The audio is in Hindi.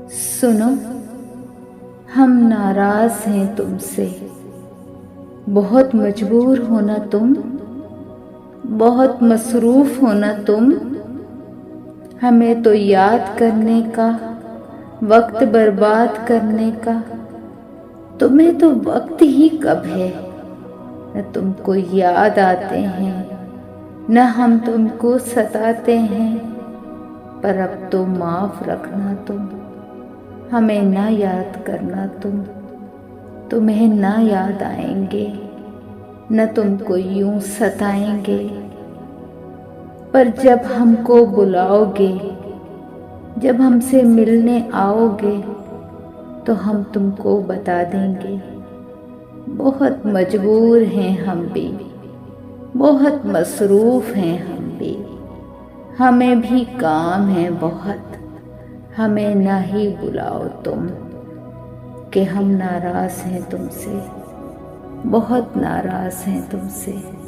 सुनो, हम नाराज हैं तुमसे। बहुत मजबूर हो ना तुम, बहुत मसरूफ हो ना तुम। हमें तो याद करने का, वक्त बर्बाद करने का तुम्हें तो वक्त ही कब है। न तुमको याद आते हैं, न हम तुमको सताते हैं। पर अब तो माफ रखना तुम, हमें ना याद करना तुम। तुम्हें ना याद आएंगे, न तुमको यूं सताएंगे। पर जब हमको बुलाओगे, जब हमसे मिलने आओगे, तो हम तुमको बता देंगे। बहुत मजबूर हैं हम भी, बहुत मसरूफ हैं हम भी। हमें भी काम है बहुत, हमें ना ही बुलाओ तुम। कि हम नाराज हैं तुमसे, बहुत नाराज हैं तुमसे।